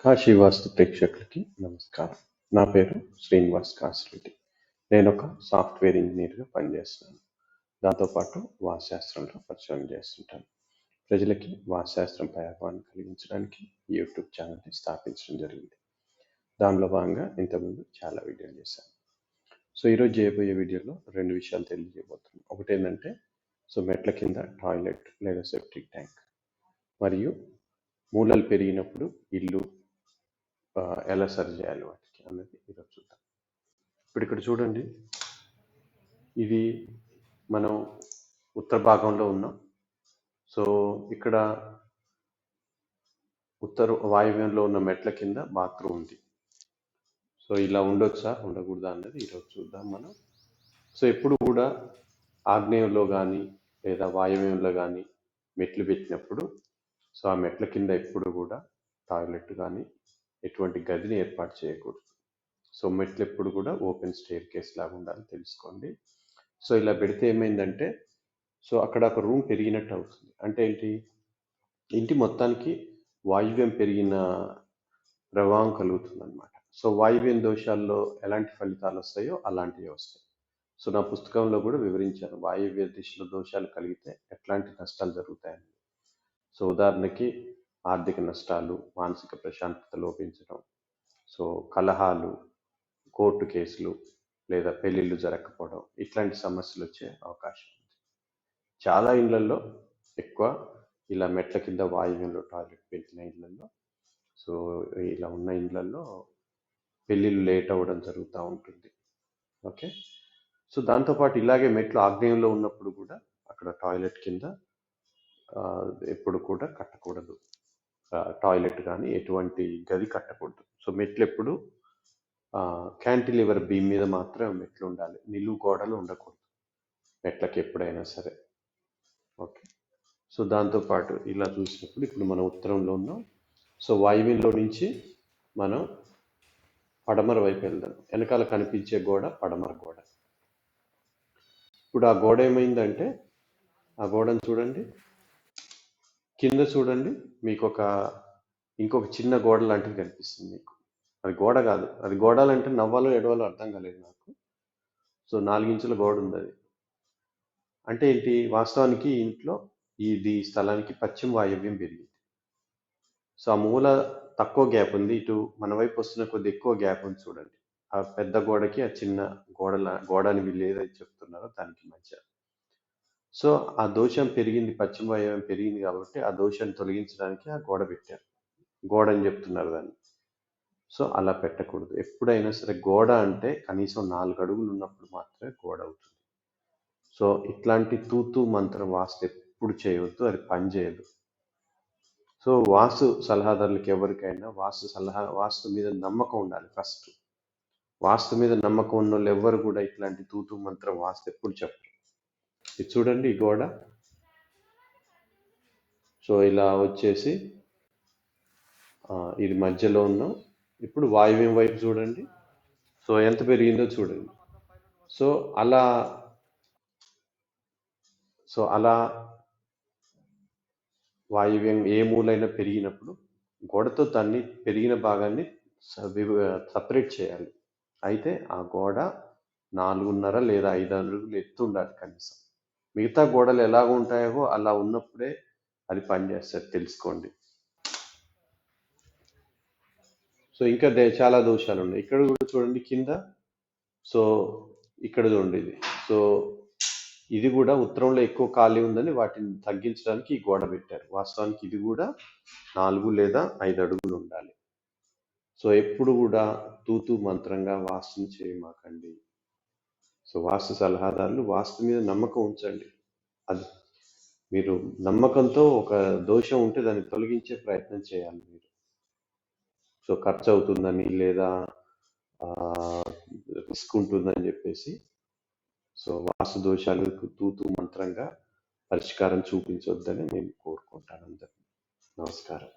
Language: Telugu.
కాశీ వాస్తు ప్రేక్షకులకి నమస్కారం. నా పేరు శ్రీనివాస్ కాసిరెడ్డి. నేను ఒక సాఫ్ట్వేర్ ఇంజనీర్గా పనిచేస్తున్నాను. దాంతోపాటు వాస్తుశాస్త్రంలో పరిశోధన చేస్తుంటాను. ప్రజలకి వాస్తుశాస్త్రంపై అవగాహన కలిగించడానికి యూట్యూబ్ ఛానల్ని స్థాపించడం జరిగింది. దానిలో భాగంగా ఇంతకుముందు చాలా వీడియోలు చేశాను. ఈరోజు చేయబోయే వీడియోలో రెండు విషయాలు తెలియజేయబోతున్నాను. ఒకటి ఏంటంటే మెట్ల కింద టాయిలెట్ లేదా సెప్టిక్ ట్యాంక్, మరియు మూలలు పెరిగినప్పుడు ఇల్లు ఎలా సరి చేయాలి వాటికి అన్నది ఈరోజు చూద్దాం. ఇప్పుడు ఇక్కడ చూడండి, ఇది మనం ఉత్తర భాగంలో ఉన్నాం. ఇక్కడ ఉత్తర వాయువ్యంలో ఉన్న మెట్ల కింద బాత్రూమ్ ఉంది. ఇలా ఉండొచ్చా ఉండకూడదా అన్నది ఈరోజు చూద్దాం మనం. ఎప్పుడు కూడా ఆగ్నేయంలో కానీ లేదా వాయువ్యంలో కానీ మెట్లు పెట్టినప్పుడు ఆ మెట్ల కింద ఎప్పుడు కూడా టాయిలెట్ కానీ ఎటువంటి గదిని ఏర్పాటు చేయకూడదు. మెట్లు ఎప్పుడు కూడా ఓపెన్ స్టేర్ కేస్ లాగా ఉండాలి తెలుసుకోండి. ఇలా పెడితే ఏమైందంటే అక్కడ ఒక రూమ్ పెరిగినట్టు అవుతుంది. అంటే ఏంటి, ఇంటి మొత్తానికి వాయువ్యం పెరిగిన ప్రభావం కలుగుతుంది అనమాట. వాయువ్యం దోషాల్లో ఎలాంటి ఫలితాలు వస్తాయో అలాంటివి వస్తాయి. నా పుస్తకంలో కూడా వివరించాను వాయువ్య దిశలో దోషాలు కలిగితే ఎట్లాంటి నష్టాలు జరుగుతాయని. ఉదాహరణకి ఆర్థిక నష్టాలు, మానసిక ప్రశాంతత లోపించడం, కలహాలు, కోర్టు కేసులు లేదా పెళ్ళిళ్ళు జరగకపోవడం, ఇట్లాంటి సమస్యలు వచ్చే అవకాశం ఉంది. చాలా ఇళ్లలో ఎక్కువ ఇలా మెట్ల కింద వాయువ్యంలో టాయిలెట్ పెట్టిన ఇళ్లలో ఇలా ఉన్న ఇళ్లలో పెళ్ళిళ్ళు లేట్ అవ్వడం జరుగుతూ ఉంటుంది. ఓకే, దాంతోపాటు ఇలాగే మెట్లు ఆగ్నేయంలో ఉన్నప్పుడు కూడా అక్కడ టాయిలెట్ కింద ఎప్పుడు కూడా కట్టకూడదు. టాయిలెట్ కానీ ఎటువంటి గది కట్టకూడదు. మెట్లు ఎప్పుడు క్యాంటిలివర్ బీమ్ మీద మాత్రమే మెట్లు ఉండాలి. నిలువు గోడలు ఉండకూడదు మెట్లకి ఎప్పుడైనా సరే. ఓకే, దాంతోపాటు ఇలా చూసినప్పుడు ఇప్పుడు మనం ఉత్తరంలో ఉన్నాం. వాయువ్యంలో నుంచి మనం పడమర వైపు వెళ్దాం. వెనకాల కనిపించే గోడ పడమర గోడ. ఇప్పుడు ఆ గోడ ఏమైందంటే, ఆ గోడను చూడండి, కింద చూడండి, మీకు ఇంకొక చిన్న గోడ లాంటిది కనిపిస్తుంది మీకు. అది గోడ కాదు, అది గోడలంటే నవ్వాలో ఎడవాలో అర్థం కాలేదు నాకు. 4 ఇంచుల గోడ ఉంది అది. అంటే ఏంటి, వాస్తవానికి ఇంట్లో ఇది స్థలానికి పశ్చిమ వాయువ్యం పెరిగింది. ఆ మూల తక్కువ గ్యాప్ ఉంది, ఇటు మన వైపు వస్తున్న కొద్ది ఎక్కువ గ్యాప్ ఉంది చూడండి. ఆ పెద్ద గోడకి ఆ చిన్న గోడని వీళ్ళు ఏదైతే చెప్తున్నారో దానికి మధ్య. ఆ దోషం పెరిగింది, పశ్చిమ వాయువ్యం పెరిగింది కాబట్టి ఆ దోషాన్ని తొలగించడానికి ఆ గోడ పెట్టారు. గోడ అని చెప్తున్నారు దాన్ని. అలా పెట్టకూడదు. ఎప్పుడైనా సరే గోడ అంటే కనీసం 4 అడుగులు ఉన్నప్పుడు మాత్రమే గోడ అవుతుంది. ఇట్లాంటి తూతూ మంత్రం వాస్తు ఎప్పుడు చేయవద్దు, అది పని చేయదు. వాస్తు సలహాదారులకు ఎవరికైనా వాస్తు మీద నమ్మకం ఉండాలి ఫస్ట్. వాస్తు మీద నమ్మకం ఉన్న వాళ్ళు ఎవరు కూడా ఇట్లాంటి తూతూ మంత్రం వాస్తు ఎప్పుడు చెప్పరు. ఇది చూడండి, ఈ గోడ ఇలా వచ్చేసి ఇది మధ్యలో ఉన్నాం. ఇప్పుడు వాయువ్యం వైపు చూడండి, ఎంత పెరిగిందో చూడండి. అలా వాయువ్యం ఏ మూలైనా పెరిగినప్పుడు గోడతో దాన్ని పెరిగిన భాగాన్ని సపరేట్ చేయాలి. అయితే ఆ గోడ 4.5 లేదా 5 అడుగులు ఎత్తు ఉండాలి కనీసం. మిగతా గోడలు ఎలాగ ఉంటాయో అలా ఉన్నప్పుడే అది పనిచేస్తుంది తెలుసుకోండి. ఇంకా చాలా దోషాలు ఉన్నాయి. ఇక్కడ కూడా చూడండి కింద. ఇక్కడ చూడండి ఇది. ఇది కూడా ఉత్తరంలో ఎక్కువ ఖాళీ ఉందని వాటిని తగ్గించడానికి ఈ గోడ పెట్టారు. వాస్తవానికి ఇది కూడా 4 లేదా 5 అడుగులు ఉండాలి. ఎప్పుడు కూడా తూతూ మంత్రంగా వాస్తుని చేయమాకండి. వాస్తు సలహాదారులు వాస్తు మీద నమ్మకం ఉంచండి. అది మీరు నమ్మకంతో ఒక దోషం ఉంటే దాన్ని తొలగించే ప్రయత్నం చేయాలి మీరు. ఖర్చు అవుతుందని లేదా రిస్క్ ఉంటుందని చెప్పేసి వాస్తు దోషాలకు తూతూ మంత్రంగా పరిష్కారం చూపించొద్దని నేను కోరుకుంటాను అందరినీ. నమస్కారం.